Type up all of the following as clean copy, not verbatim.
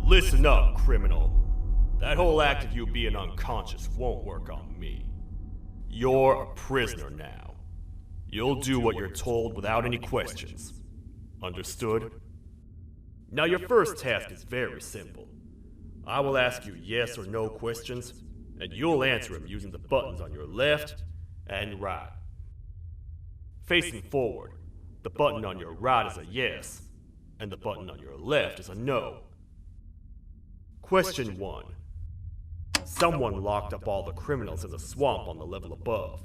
Listen up, criminal. That whole act of you being unconscious won't work on me. You're a prisoner now. You'll do what you're told without any questions. Understood? Now your first task is very simple. I will ask you yes or no questions, and you'll answer them using the buttons on your left and right. Facing forward, the button on your right is a yes, and the button on your left is a no. Question 1. Someone locked up all the criminals in the swamp on the level above.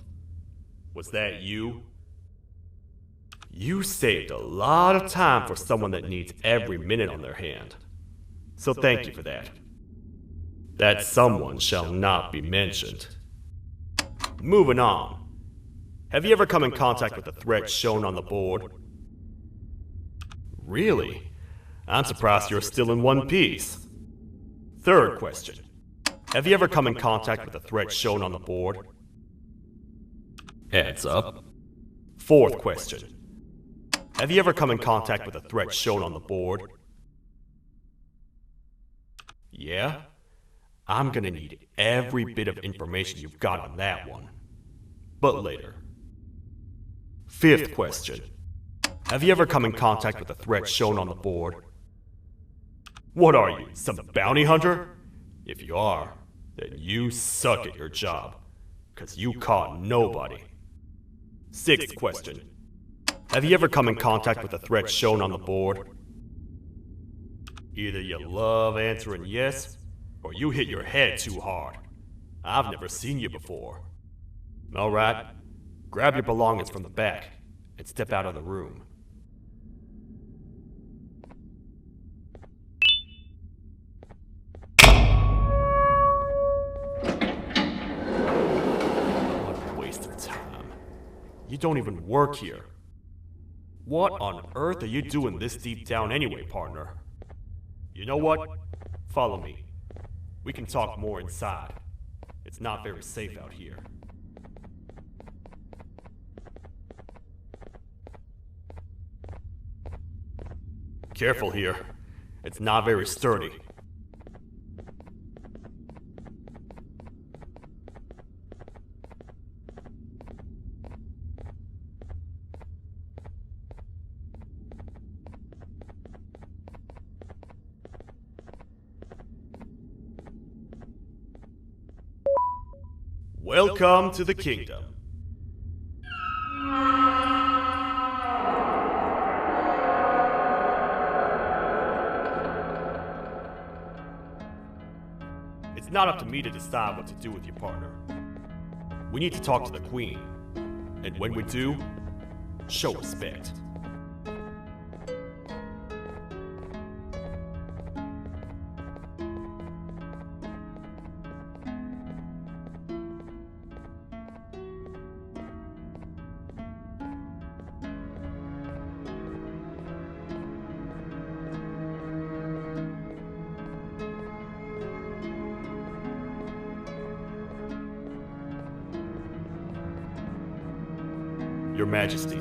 Was that you? You saved a lot of time for someone that needs every minute on their hand. So thank you for that. That someone shall not be mentioned. Moving on. Have you ever come in contact with the threat shown on the board? Really? I'm surprised you're still in one piece. Third question. Have you ever come in contact with the threat shown on the board? Heads up. Fourth question. Have you ever come in contact with the threat shown on the board? Yeah? I'm gonna need every bit of information you've got on that one. But later. Fifth question. Have you ever come in contact with the threat shown on the board? What are you, some bounty hunter? If you are, then you suck at your job, 'cause you caught nobody. Sixth question. Have you ever come in contact with the threat shown on the board? Either you love answering yes, or you hit your head too hard. I've never seen you before. Alright, grab your belongings from the back, and step out of the room. You don't even work here. What on earth are you doing this deep down anyway, partner? You know what? Follow me. We can talk more inside. It's not very safe out here. Careful here. It's not very sturdy. Welcome to the kingdom. It's not up to me to decide what to do with your partner. We need to talk to the queen. And when we do, show respect. Your Majesty,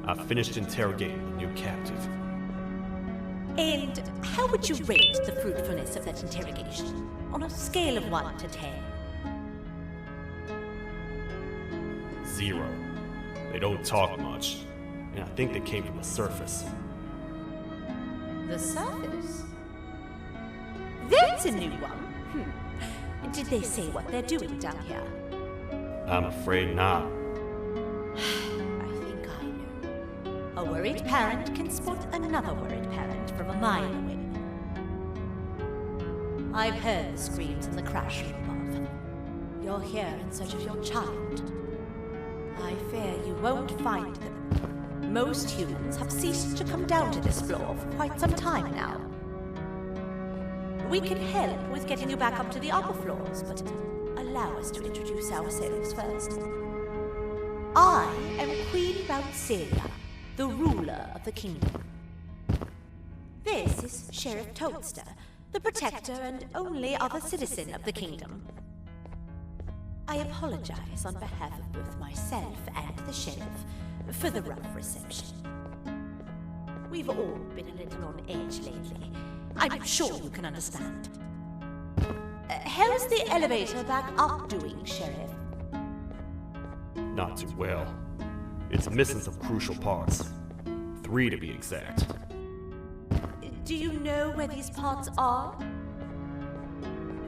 I've finished interrogating the new captive. And how would you rate the fruitfulness of that interrogation, on a scale of 1 to 10? 0. They don't talk much, and I think they came from the surface. The surface? That's a new one. Did they say what they're doing down here? I'm afraid not. I think I know. A worried parent can spot another worried parent from a mile away. I've heard the screams in the crash room above. You're here in search of your child. I fear you won't find them. Most humans have ceased to come down to this floor for quite some time now. We can help with getting you back up to the upper floors, but allow us to introduce ourselves first. I am Queen Bouncelia, the ruler of the kingdom. This is Sheriff Toadster, the protector and only other citizen of the kingdom. I apologize on behalf of both myself and the sheriff for the rough reception. We've all been a little on edge lately. I'm sure you can understand. How's the elevator back up doing, Sheriff? Not too well. It's missing some crucial parts. 3 to be exact. Do you know where these parts are?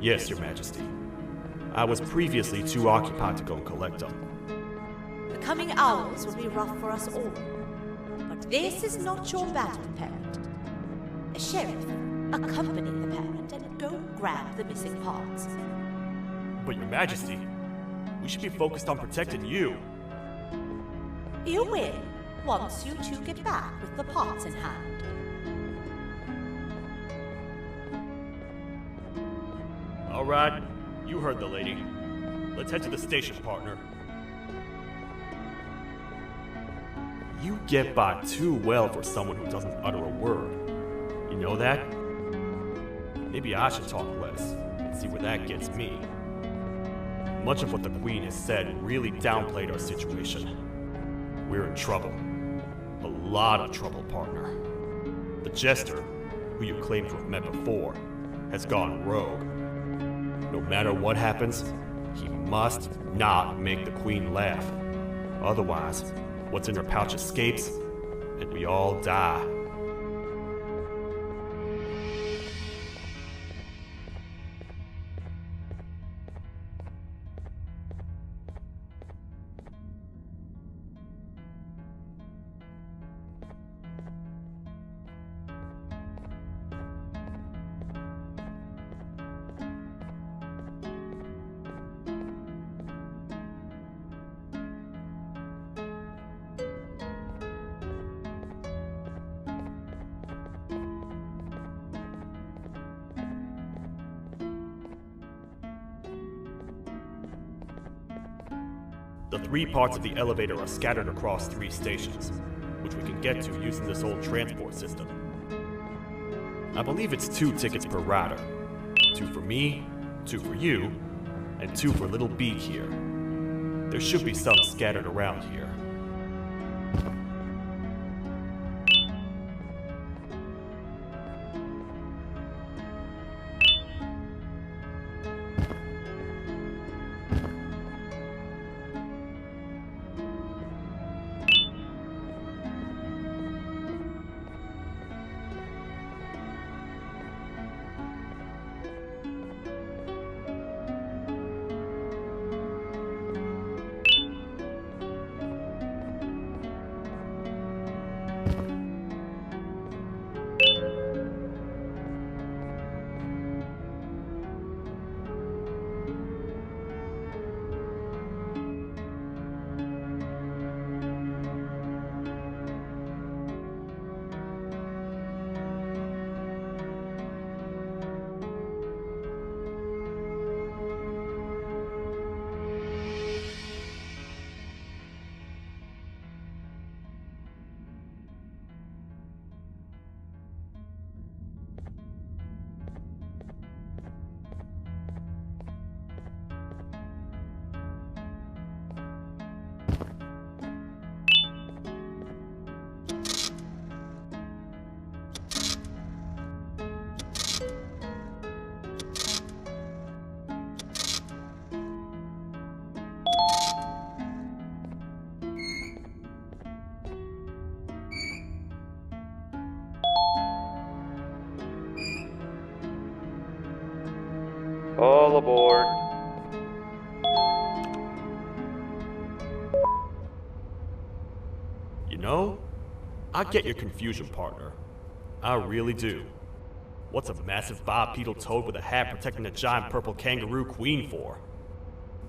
Yes, Your Majesty. I was previously too occupied to go and collect them. The coming hours will be rough for us all. But this is not your battle, parent. Sheriff, accompany the parent and go grab the missing parts. But Your Majesty, we should be focused on protecting you. You will, once you two get back with the parts in hand. All right, you heard the lady. Let's head to the station, partner. You get by too well for someone who doesn't utter a word. You know that? Maybe I should talk less and see where that gets me. Much of what the Queen has said really downplayed our situation. We're in trouble. A lot of trouble, partner. The jester, who you claim to have met before, has gone rogue. No matter what happens, he must not make the Queen laugh. Otherwise, what's in her pouch escapes, and we all die. The 3 parts of the elevator are scattered across 3 stations, which we can get to using this old transport system. I believe it's 2 tickets per rider. 2 for me, 2 for you, and 2 for Little Beak here. There should be some scattered around here. know, I get your confusion, partner. I really do. What's a massive bipedal toad with a hat protecting a giant purple kangaroo queen for?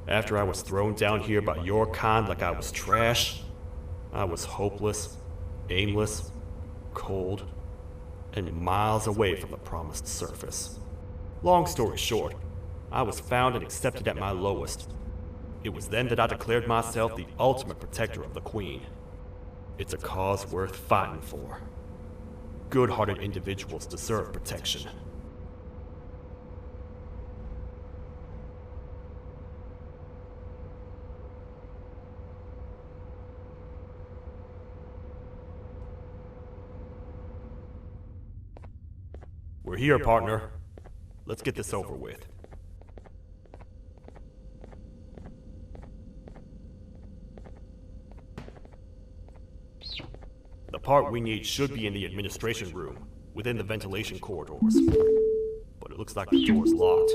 After I was thrown down here by your kind like I was trash, I was hopeless, aimless, cold, and miles away from the promised surface. Long story short, I was found and accepted at my lowest. It was then that I declared myself the ultimate protector of the Queen. It's a cause worth fighting for. Good-hearted individuals deserve protection. We're here, partner. Let's get this over with. The part we need should be in the administration room, within the ventilation corridors. But it looks like the door's locked.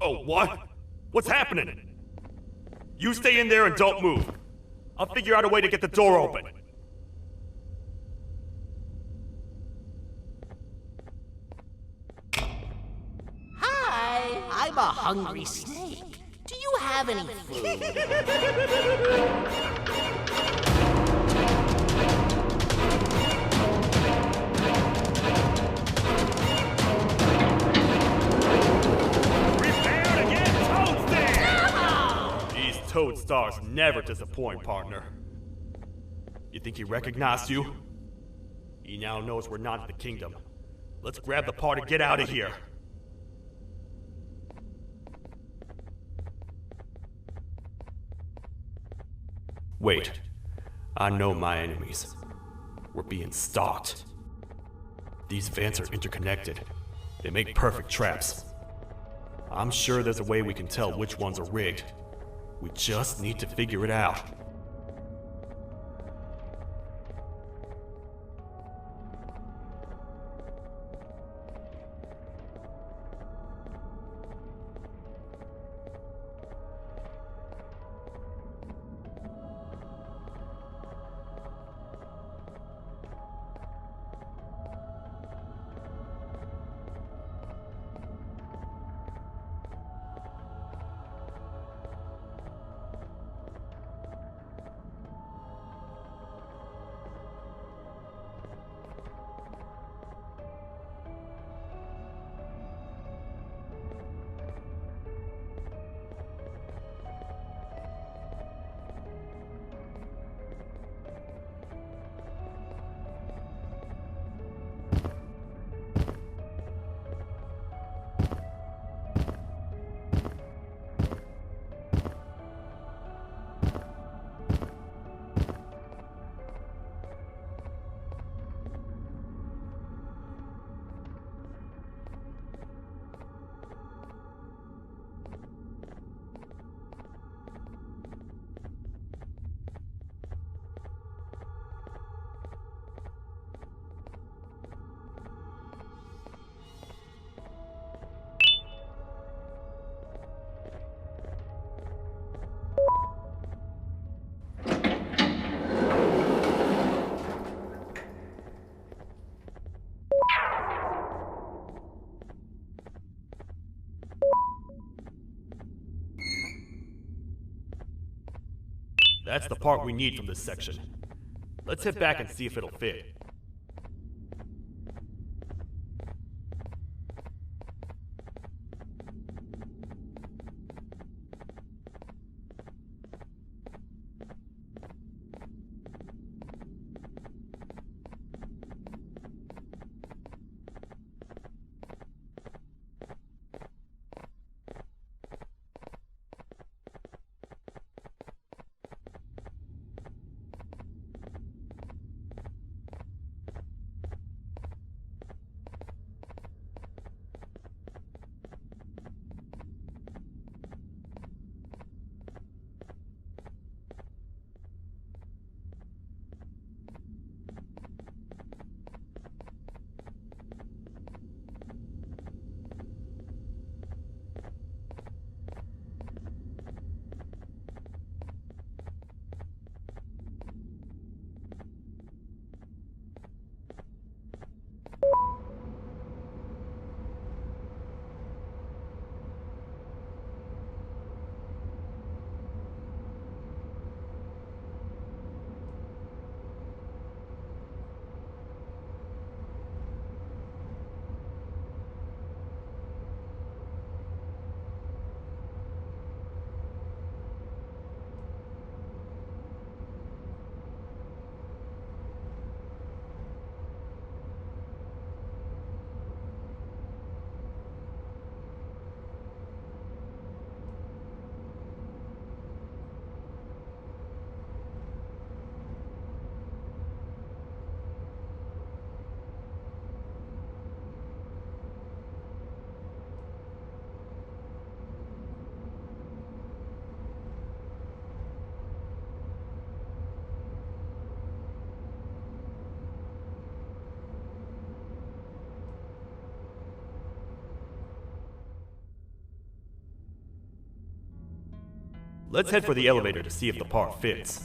Oh, what? What's happening? You stay in there and don't move. I'll figure out a way to get the door open. Hi, I'm a hungry snake. Do you have any food? Toad stars never disappoint, partner. You think he recognized you? He now knows we're not in the kingdom. Let's grab the part and get out of here. Wait. I know my enemies. We're being stalked. These vents are interconnected. They make perfect traps. I'm sure there's a way we can tell which ones are rigged. We just need to figure it out. That's the part we need from this section. Let's head back and see if it'll fit. Let's head for the elevator to see if the part fits.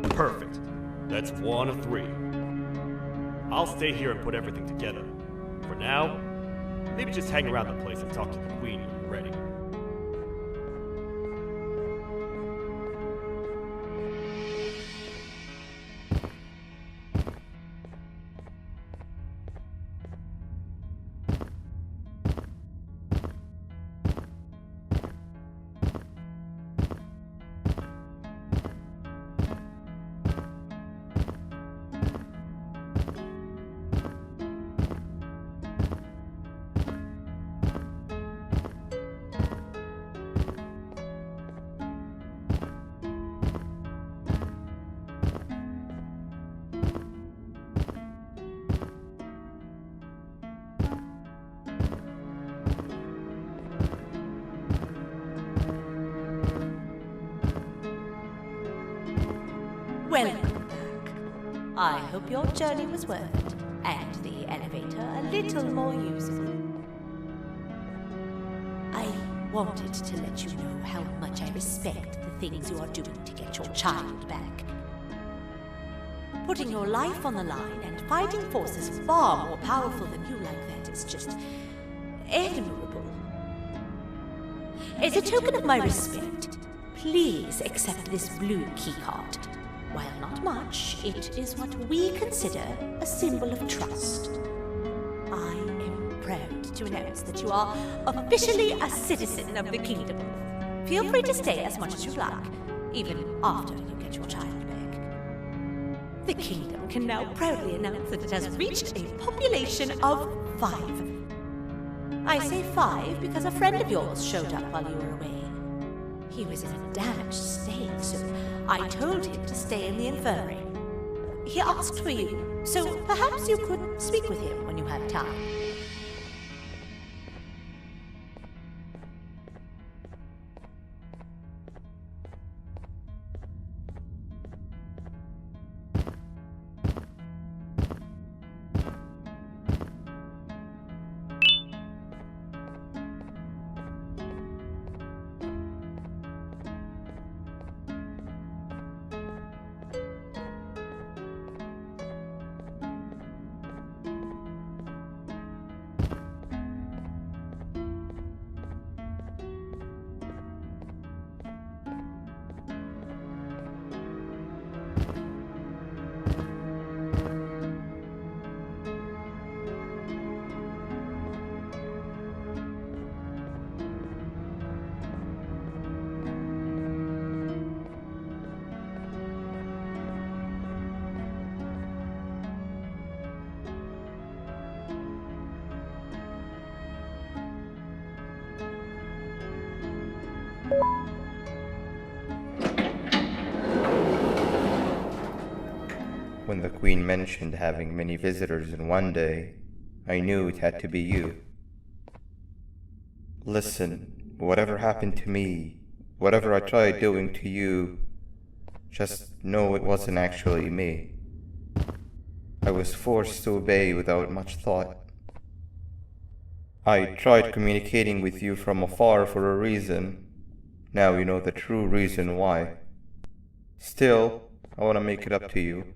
Perfect. That's 1 of 3. I'll stay here and put everything together. For now, maybe just hang around the place and talk to the Queen when you're ready. Welcome back. I hope your journey was worth it, and the elevator a little more usable. I wanted to let you know how much I respect the things you are doing to get your child back. Putting your life on the line and fighting forces far more powerful than you like that is just admirable. As a token of my respect, please accept this blue keycard. While not much, it is what we consider a symbol of trust. I am proud to announce that you are officially a citizen of the kingdom. Feel free to stay as much as you like, even after you get your child back. The kingdom can now proudly announce that it has reached a population of 5. I say 5 because a friend of yours showed up while you were away. He was in a damaged state, so I told him to stay in the infirmary. He asked for you, so perhaps you could speak with him when you have time. When the Queen mentioned having many visitors in one day, I knew it had to be you. Listen, whatever happened to me, whatever I tried doing to you, just know it wasn't actually me. I was forced to obey without much thought. I tried communicating with you from afar for a reason. Now you know the true reason why. Still, I want to make it up to you.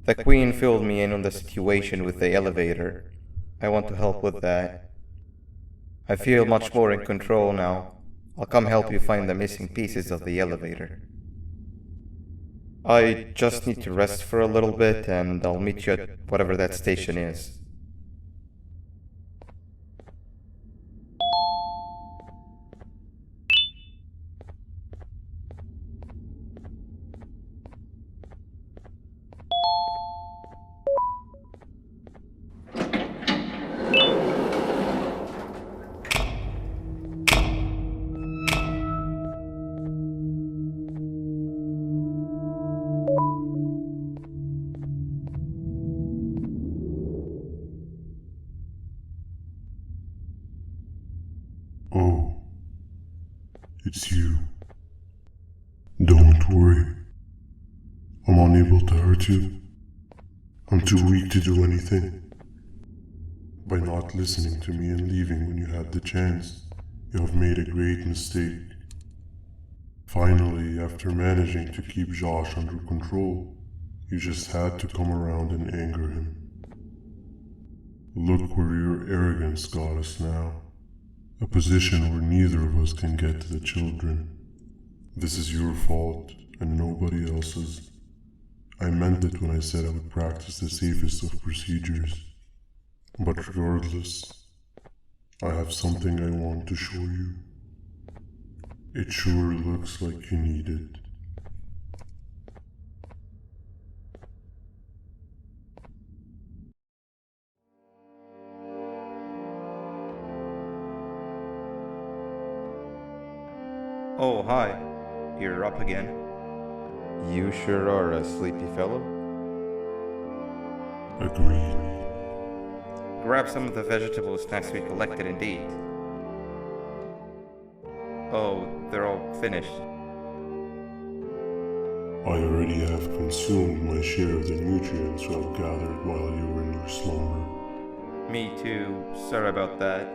The Queen filled me in on the situation with the elevator. I want to help with that. I feel much more in control now. I'll come help you find the missing pieces of the elevator. I just need to rest for a little bit and I'll meet you at whatever that station is. Oh, it's you. Don't worry. I'm unable to hurt you. I'm too weak to do anything. By not listening to me and leaving when you had the chance, you have made a great mistake. Finally, after managing to keep Josh under control, you just had to come around and anger him. Look where your arrogance got us now. A position where neither of us can get to the children. This is your fault, and nobody else's. I meant it when I said I would practice the safest of procedures. But regardless, I have something I want to show you. It sure looks like you need it. Oh, hi. You're up again. You sure are a sleepy fellow. Agreed. Grab some of the vegetable snacks we collected indeed. Oh, they're all finished. I already have consumed my share of the nutrients I've gathered while you were in your slumber. Me too. Sorry about that.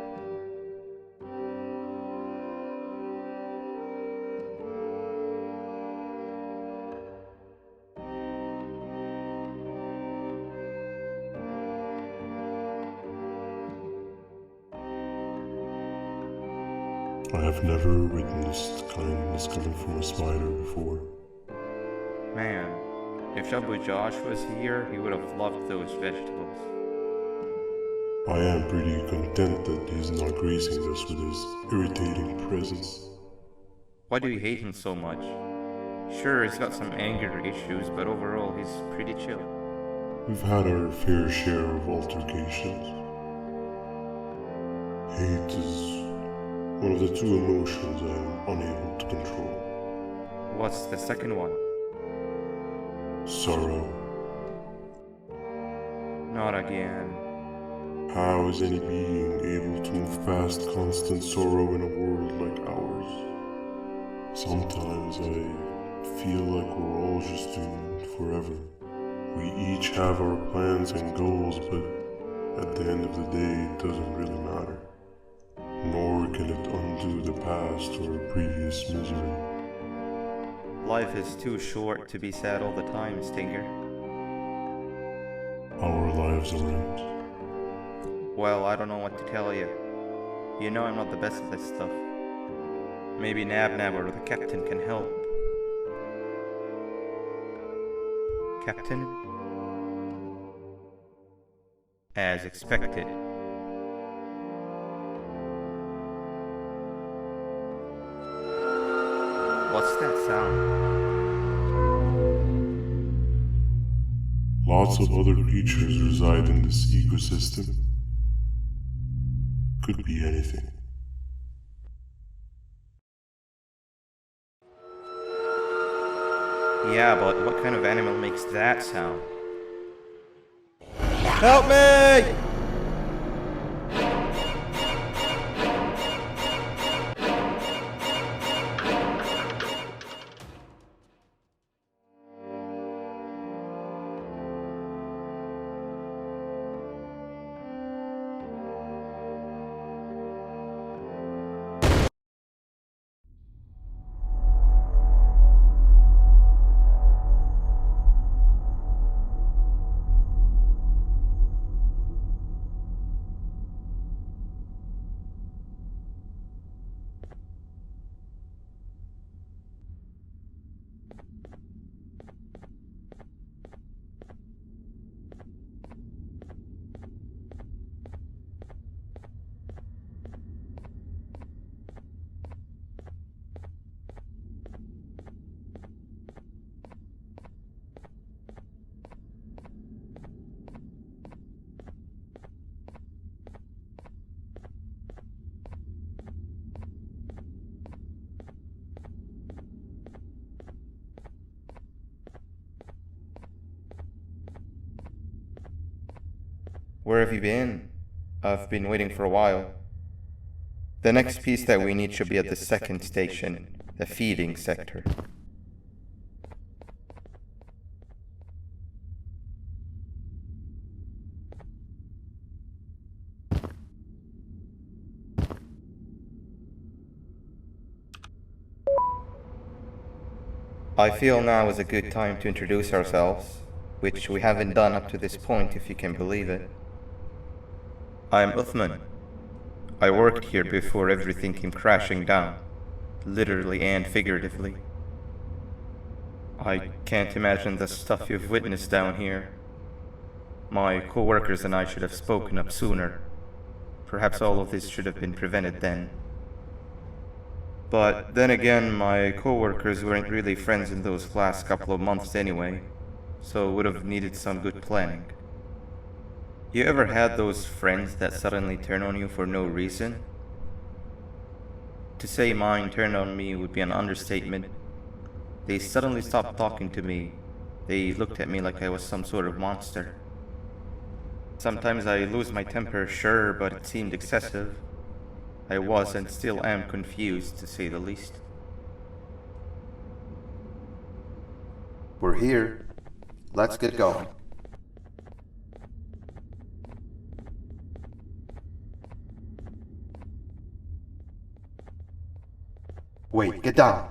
I have never witnessed kindness coming from a spider before. Man, if Shabu Josh was here, he would have loved those vegetables. I am pretty content that he's not gracing us with his irritating presence. Why do you hate him so much? Sure, he's got some anger issues, but overall he's pretty chill. We've had our fair share of altercations. Hate is one of the two emotions I am unable to control. What's the second one? Sorrow. Not again. How is any being able to move past constant sorrow in a world like ours? Sometimes I feel like we're all just doomed forever. We each have our plans and goals, but at the end of the day, it doesn't really matter. Nor can it undo the past or previous misery. Life is too short to be sad all the time, Stinger. Our lives aren't. Well, I don't know what to tell you. You know I'm not the best at this stuff. Maybe Nab or the captain can help. Captain? As expected. What's that sound? Lots of other creatures reside in this ecosystem. Could be anything. Yeah, but what kind of animal makes that sound? Help me! Where have you been? I've been waiting for a while. The next piece that we need should be at the second station, the feeding sector. I feel now is a good time to introduce ourselves, which we haven't done up to this point, if you can believe it. I'm Uthman. I worked here before everything came crashing down, literally and figuratively. I can't imagine the stuff you've witnessed down here. My co-workers and I should have spoken up sooner. Perhaps all of this should have been prevented then. But then again, my co-workers weren't really friends in those last couple of months anyway, so would have needed some good planning. You ever had those friends that suddenly turn on you for no reason? To say mine turned on me would be an understatement. They suddenly stopped talking to me. They looked at me like I was some sort of monster. Sometimes I lose my temper, sure, but it seemed excessive. I was and still am confused, to say the least. We're here. Let's get going. Wait, get down.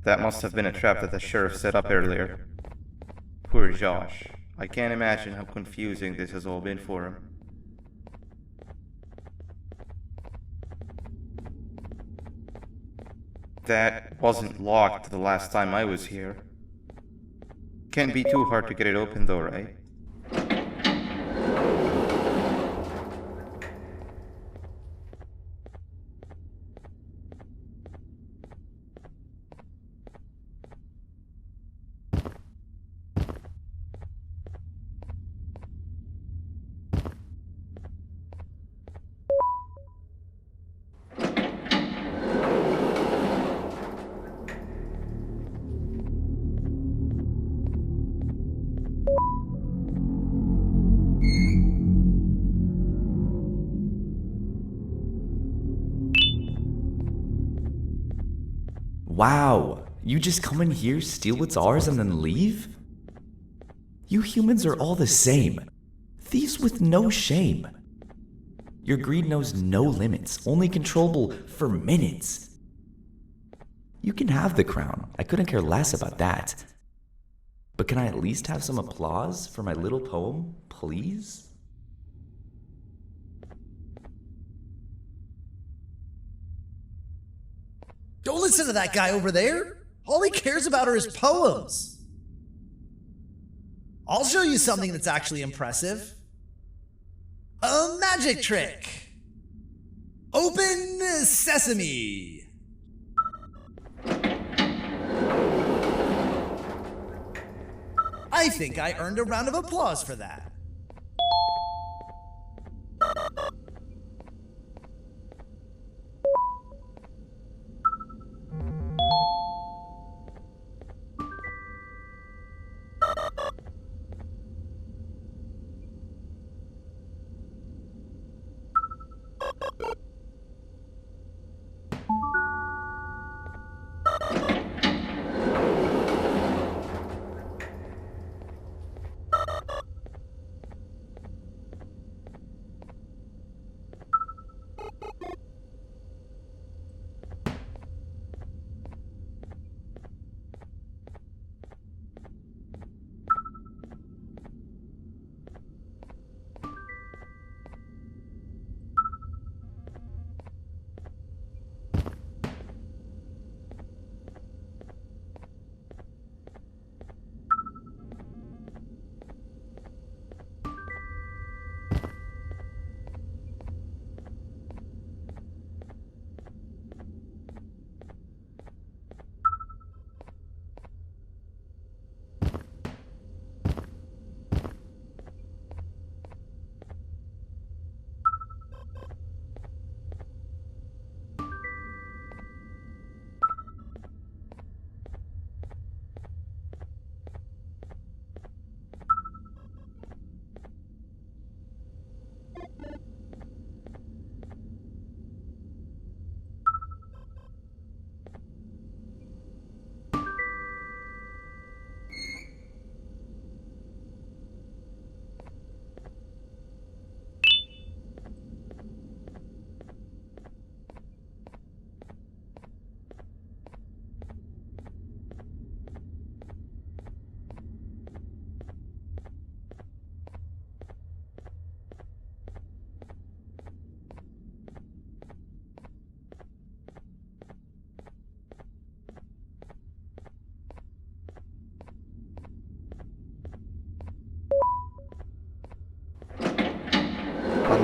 That must have been a trap that the sheriff set up earlier. Poor Josh. I can't imagine how confusing this has all been for him. That wasn't locked the last time I was here. Can't be too hard to get it open though, right? Wow, you just come in here, steal what's ours, and then leave? You humans are all the same. Thieves with no shame. Your greed knows no limits, only controllable for minutes. You can have the crown, I couldn't care less about that. But can I at least have some applause for my little poem, please? Don't listen to that guy over there. All he cares about are his poems. I'll show you something that's actually impressive. A magic trick. Open sesame. I think I earned a round of applause for that.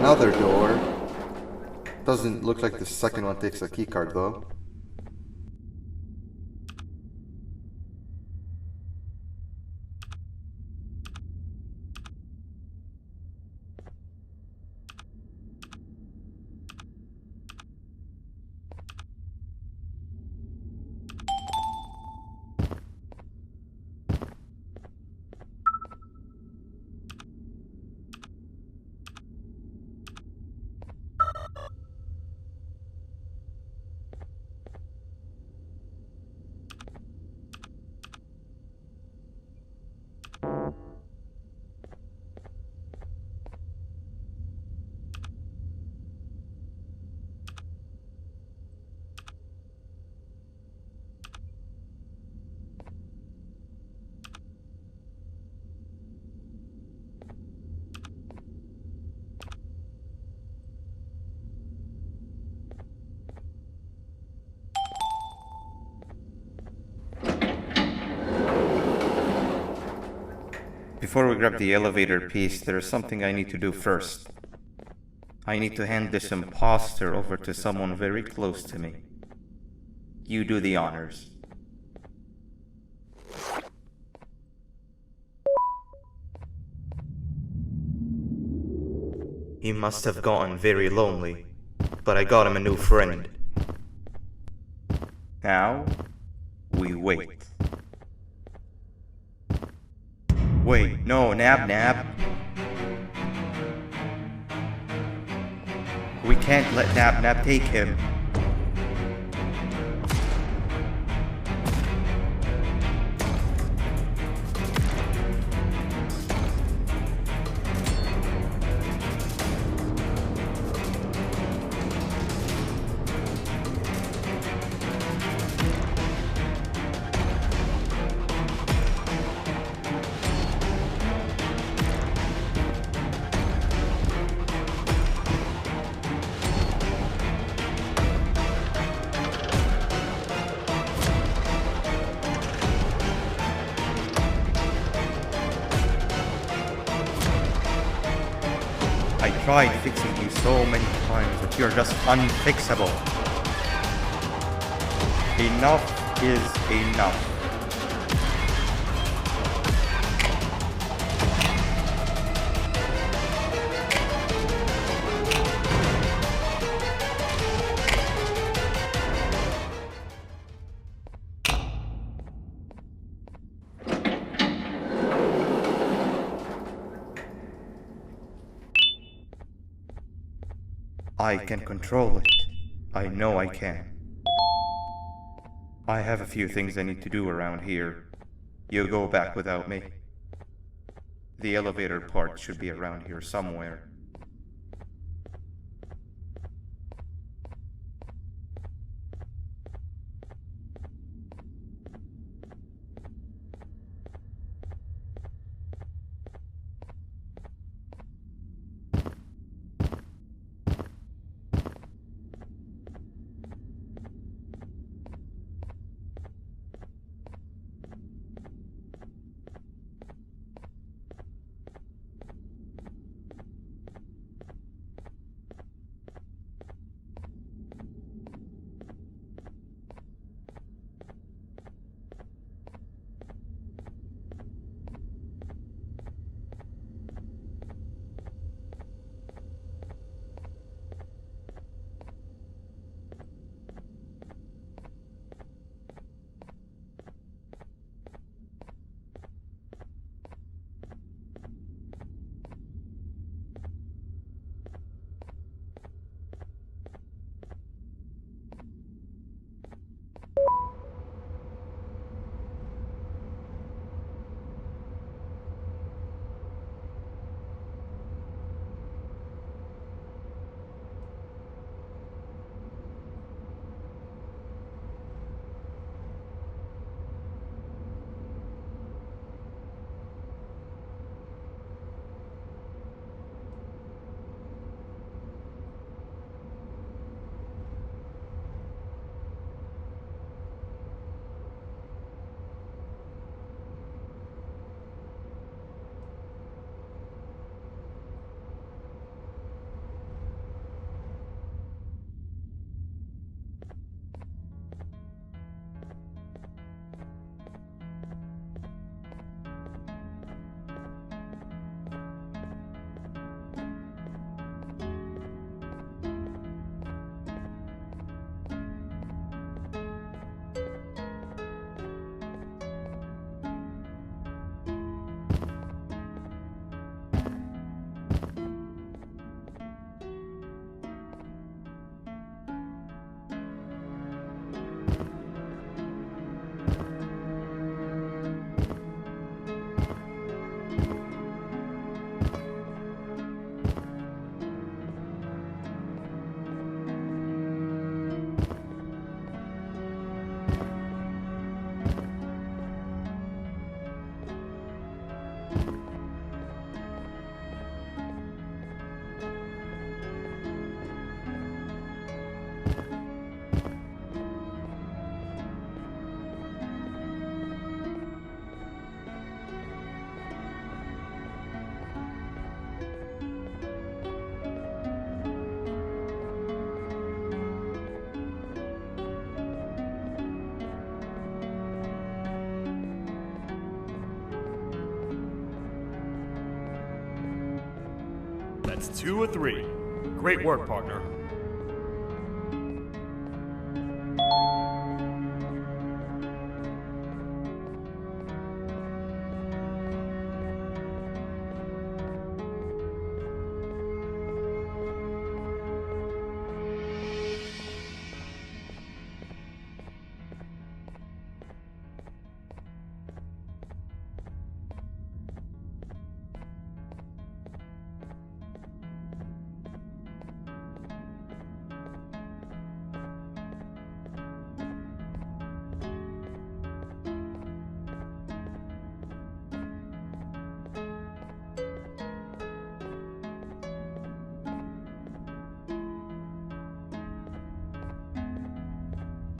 another door. Doesn't look like the second one takes a keycard though. Before we grab the elevator piece, there is something I need to do first. I need to hand this imposter over to someone very close to me. You do the honors. He must have gotten very lonely, but I got him a new friend. Now, we wait. Wait, no, Nab. We can't let Nab take him. I tried fixing you so many times that you're just unfixable. Enough is enough. I can control it. I know I can. I have a few things I need to do around here. You go back without me. The elevator part should be around here somewhere. That's 2 of 3. Great work, partner.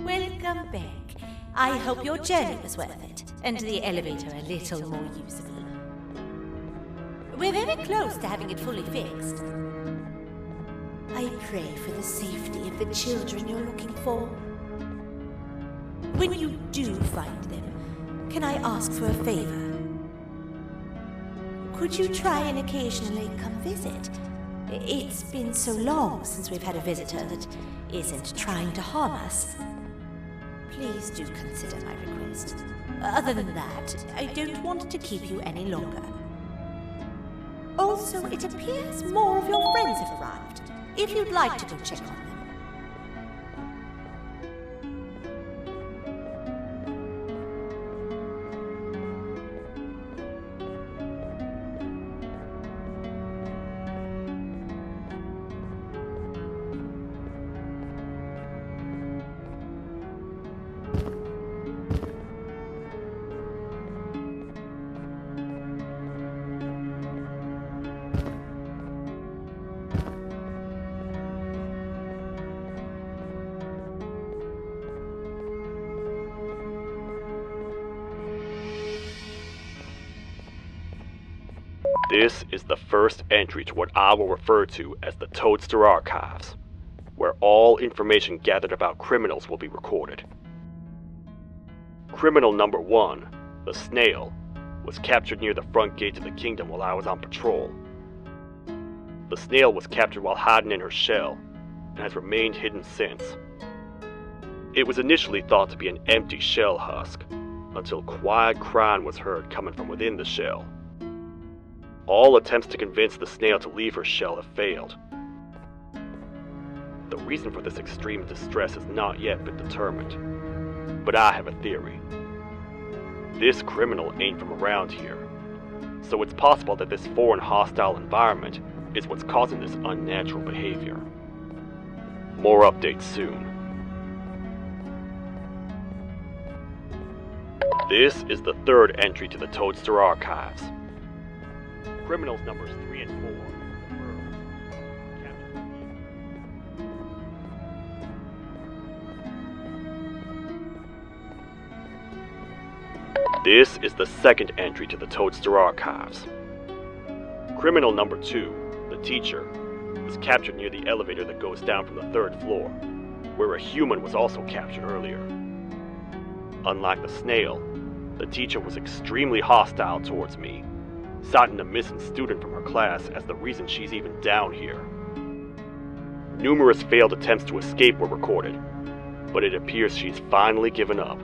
Welcome back. I hope your journey was worth it, and the elevator a little more usable. We're very close to having it fully fixed. I pray for the safety of the children you're looking for. When you do find them, can I ask for a favor? Could you try and occasionally come visit? It's been so long since we've had a visitor that isn't trying to harm us. Please do consider my request. Other than that, I don't want to keep you any longer. Also, it appears more of your friends have arrived. If you'd like to go check on them. This is the first entry to what I will refer to as the Toadster Archives, where all information gathered about criminals will be recorded. Criminal number 1, the Snail, was captured near the front gate of the kingdom while I was on patrol. The Snail was captured while hiding in her shell, and has remained hidden since. It was initially thought to be an empty shell husk, until quiet crying was heard coming from within the shell. All attempts to convince the Snail to leave her shell have failed. The reason for this extreme distress has not yet been determined, but I have a theory. This criminal ain't from around here, so it's possible that this foreign hostile environment is what's causing this unnatural behavior. More updates soon. This is the third entry to the Toadster Archives. Criminals numbers 3 and 4. This is the second entry to the Toadster Archives. Criminal number 2, the teacher, was captured near the elevator that goes down from the 3rd floor, where a human was also captured earlier. Unlike the Snail, the teacher was extremely hostile towards me, citing a missing student from her class as the reason she's even down here. Numerous failed attempts to escape were recorded, but it appears she's finally given up.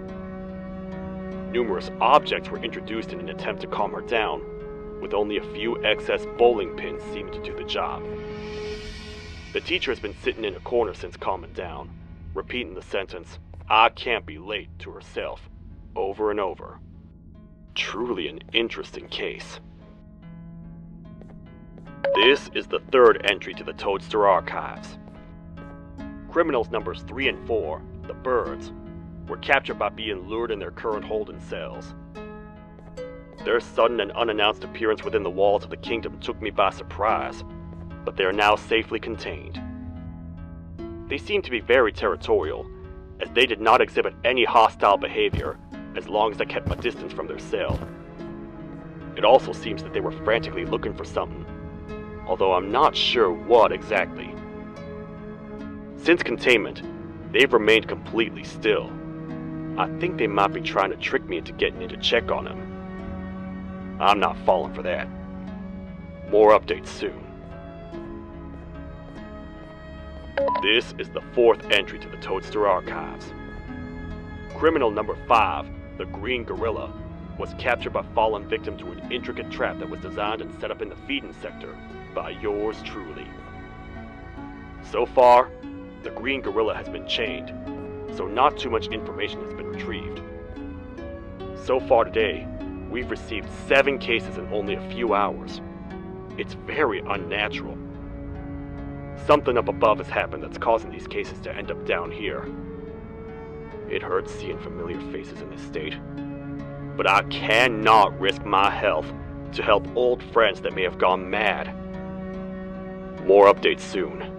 Numerous objects were introduced in an attempt to calm her down, with only a few excess bowling pins seeming to do the job. The teacher has been sitting in a corner since calming down, repeating the sentence, "I can't be late," to herself, over and over. Truly an interesting case. This is the third entry to the Toadster Archives. Criminals numbers 3 and 4, the Birds, were captured by being lured in their current holding cells. Their sudden and unannounced appearance within the walls of the kingdom took me by surprise, but they are now safely contained. They seem to be very territorial, as they did not exhibit any hostile behavior as long as I kept my distance from their cell. It also seems that they were frantically looking for something, although I'm not sure what exactly. Since containment, they've remained completely still. I think they might be trying to trick me into getting in to check on them. I'm not falling for that. More updates soon. This is the fourth entry to the Toadster archives. Criminal number 5, the Green Gorilla, was captured by fallen victim to an intricate trap that was designed and set up in the feeding sector by yours truly. So far, the Green Gorilla has been chained, so not too much information has been retrieved. So far today, we've received 7 cases in only a few hours. It's very unnatural. Something up above has happened that's causing these cases to end up down here. It hurts seeing familiar faces in this state, but I cannot risk my health to help old friends that may have gone mad. More updates soon.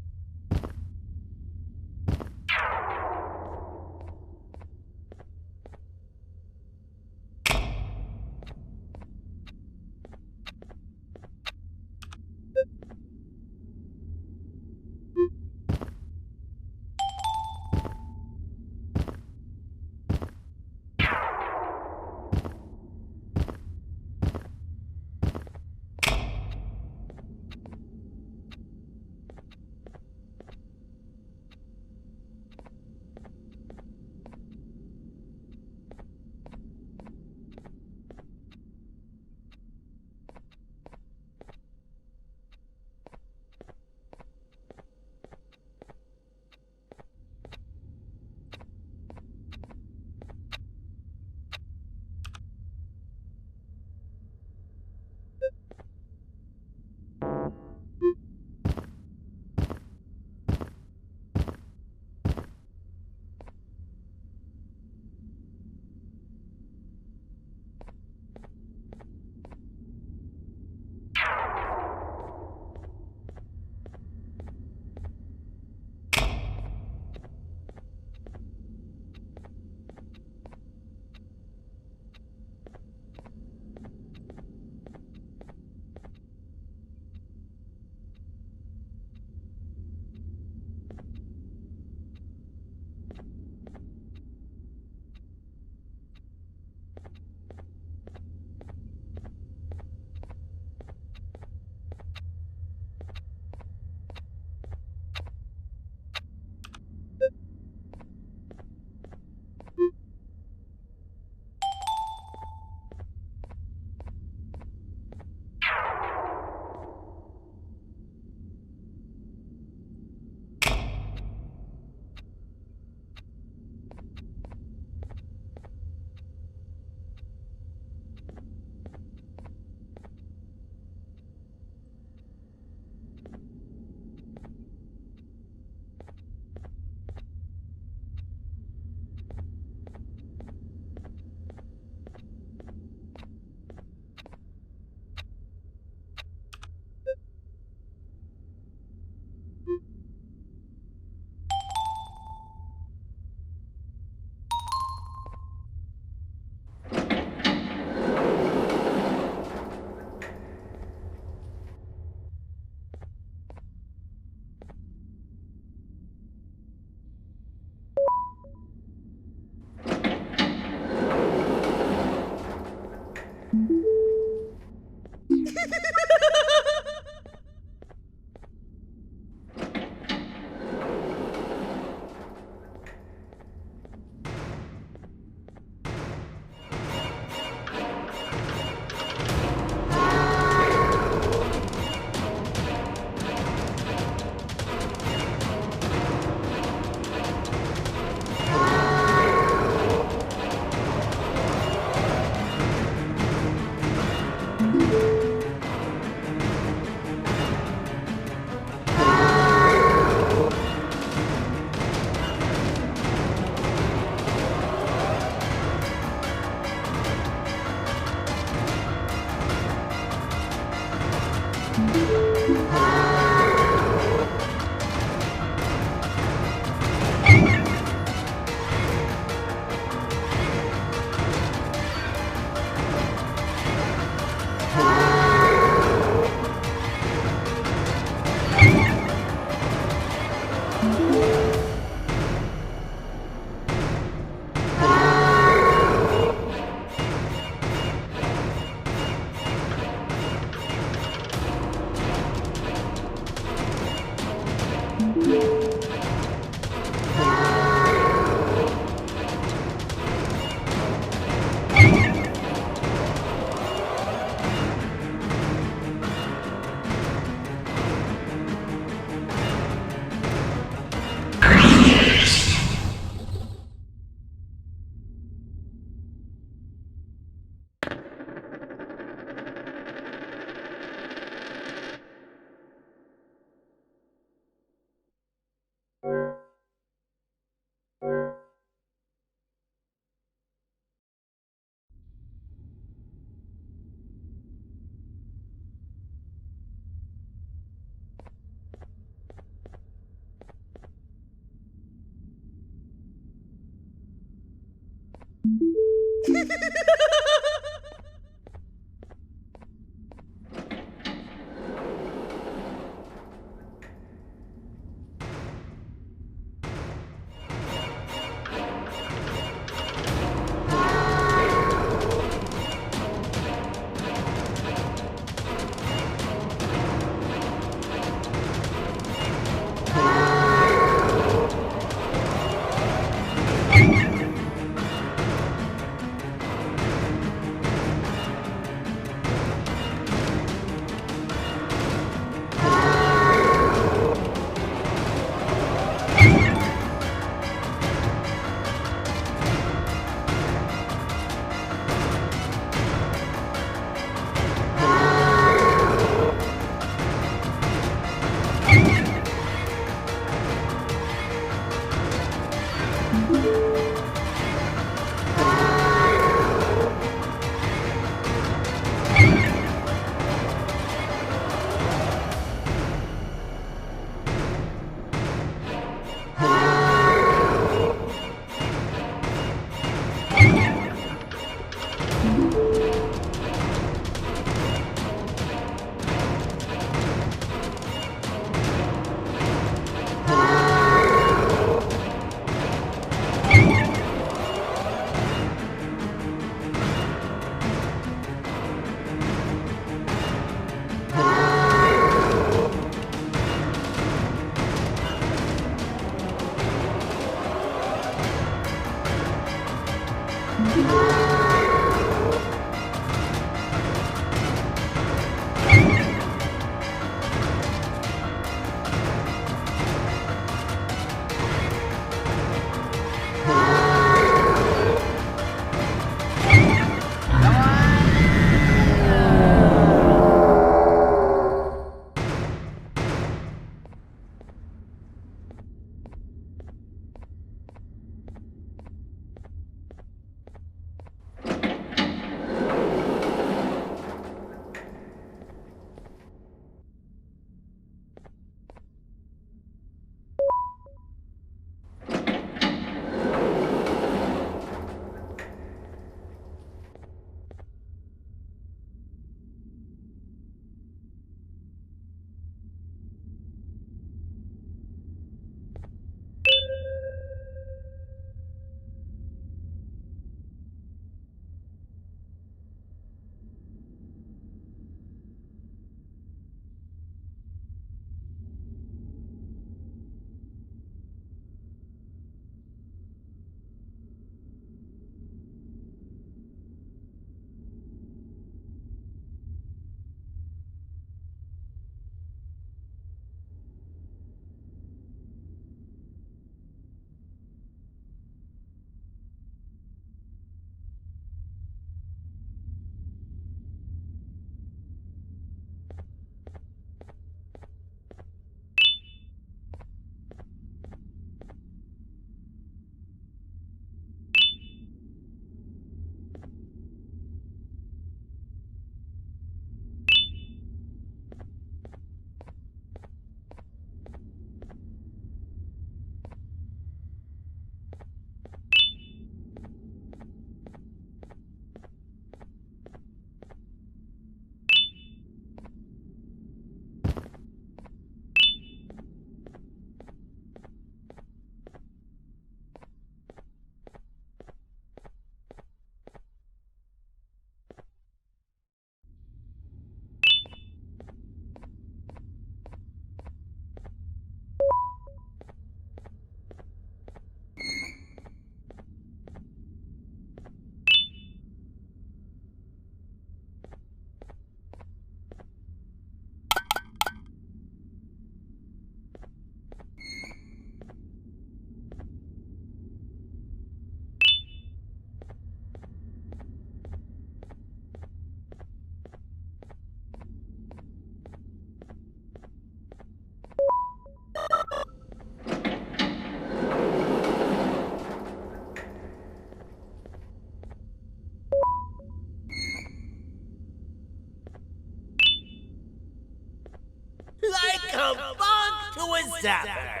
sapper.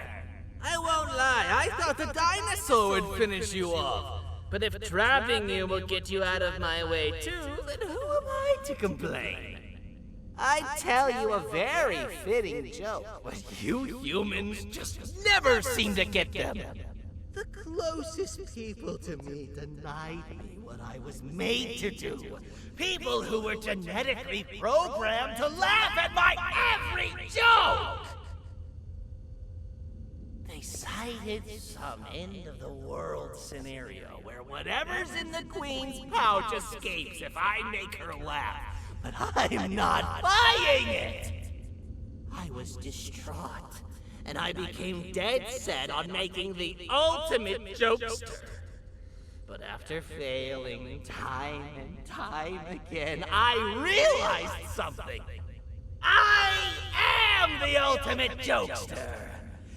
I won't lie, I thought the dinosaur would finish you off. But if trapping you will get you out of my way too, then who am I to complain? I'd tell you a very fitting joke, but you humans just never seem to get them. The closest people to me denied me what I was made to do. People who were genetically programmed to laugh at my every joke! They cited some end-of-the-world scenario where whatever's in the Queen's pouch escapes if I make her laugh. But I'm not buying it! I was distraught, and I became dead set on making the ultimate jokester. But after failing time and time again, I realized something. I am the ultimate jokester!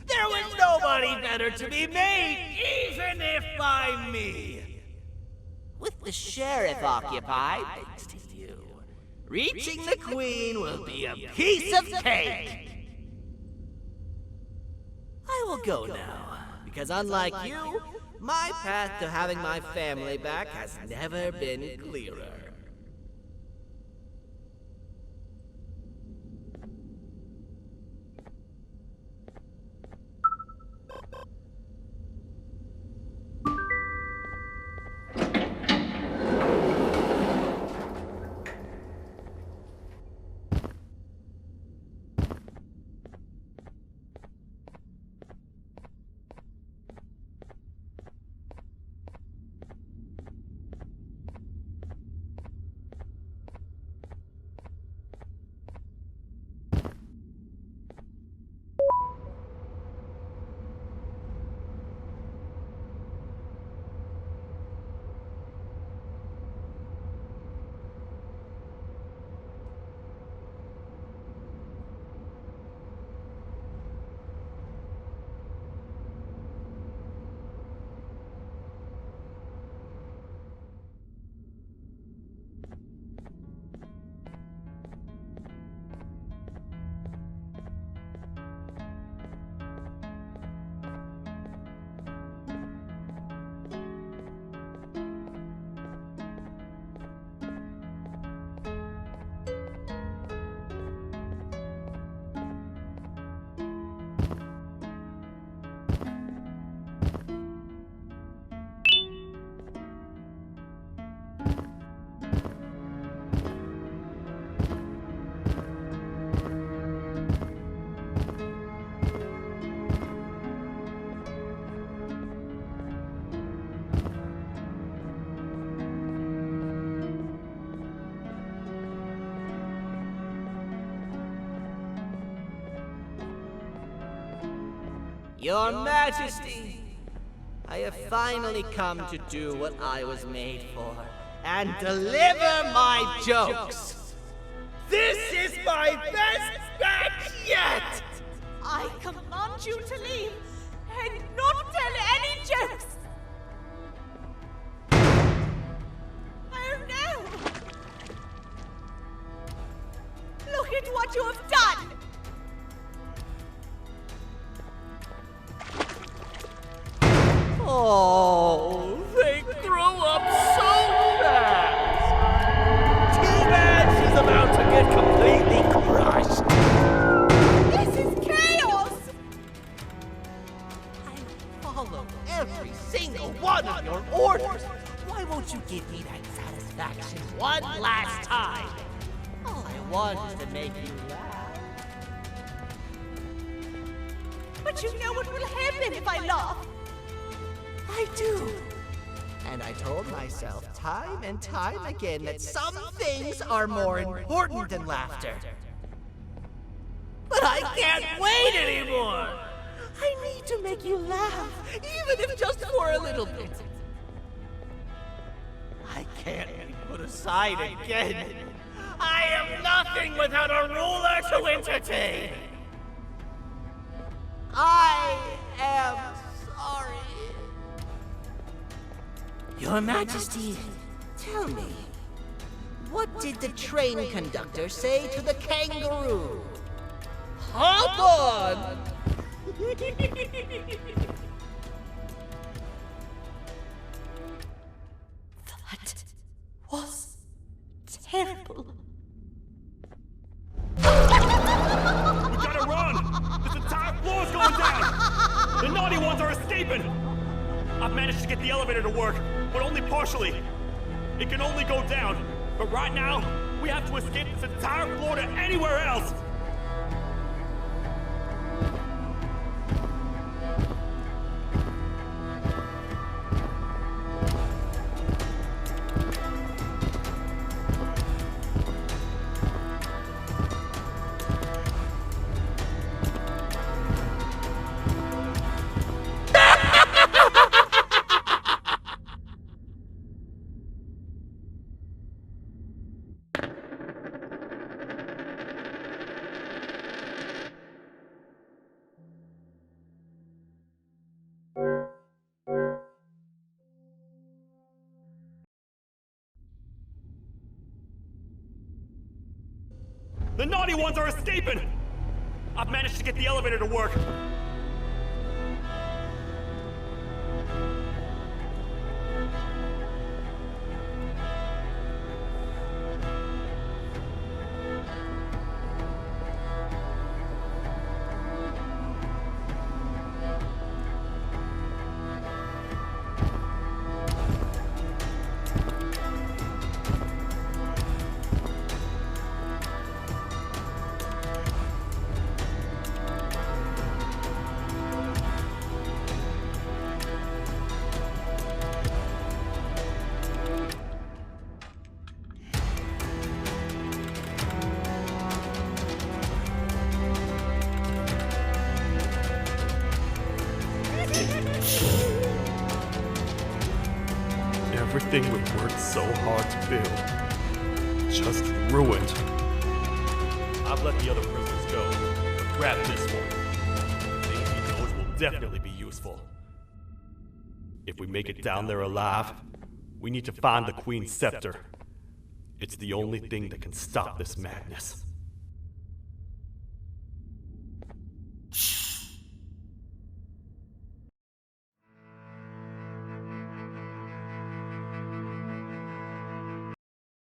There was nobody better to be made, even if by me! With the sheriff occupied, thanks to you, reaching the Queen will be a piece of cake! I will go now, because unlike you, my path to having my family back has never been clearer. Your Majesty, I have finally come to do what I was made for, and deliver my jokes. This is my best batch yet! I command you to leave and not tell any jokes! Oh no! Look at what you have done! Oh, they grow up so fast! Too bad she's about to get completely crushed! This is chaos! I follow every single one of your orders! Why won't you give me that satisfaction one last time? All I want is to make you laugh. But you know what will happen if I laugh. I do. And I told myself time and time again that some things are more important than laughter. But I can't wait anymore! I need to make you laugh, even if just for a little bit. I can't be put aside again. I am nothing without a ruler to entertain. I am sorry. Your Majesty, tell me, what did the train conductor say to the kangaroo? Hop on! That was terrible. We gotta run! This entire floor's going down! The naughty ones are escaping! I've managed to get the elevator to work, but only partially. It can only go down, but right now, we have to escape this entire floor to anywhere else! The naughty ones are escaping! I've managed to get the elevator to work. Everything we've worked so hard to build, just ruined. I've let the other prisoners go, but grab this one. Maybe those will definitely be useful. If we make it down there alive, we need to find the Queen's scepter. It's the only thing that can stop this madness.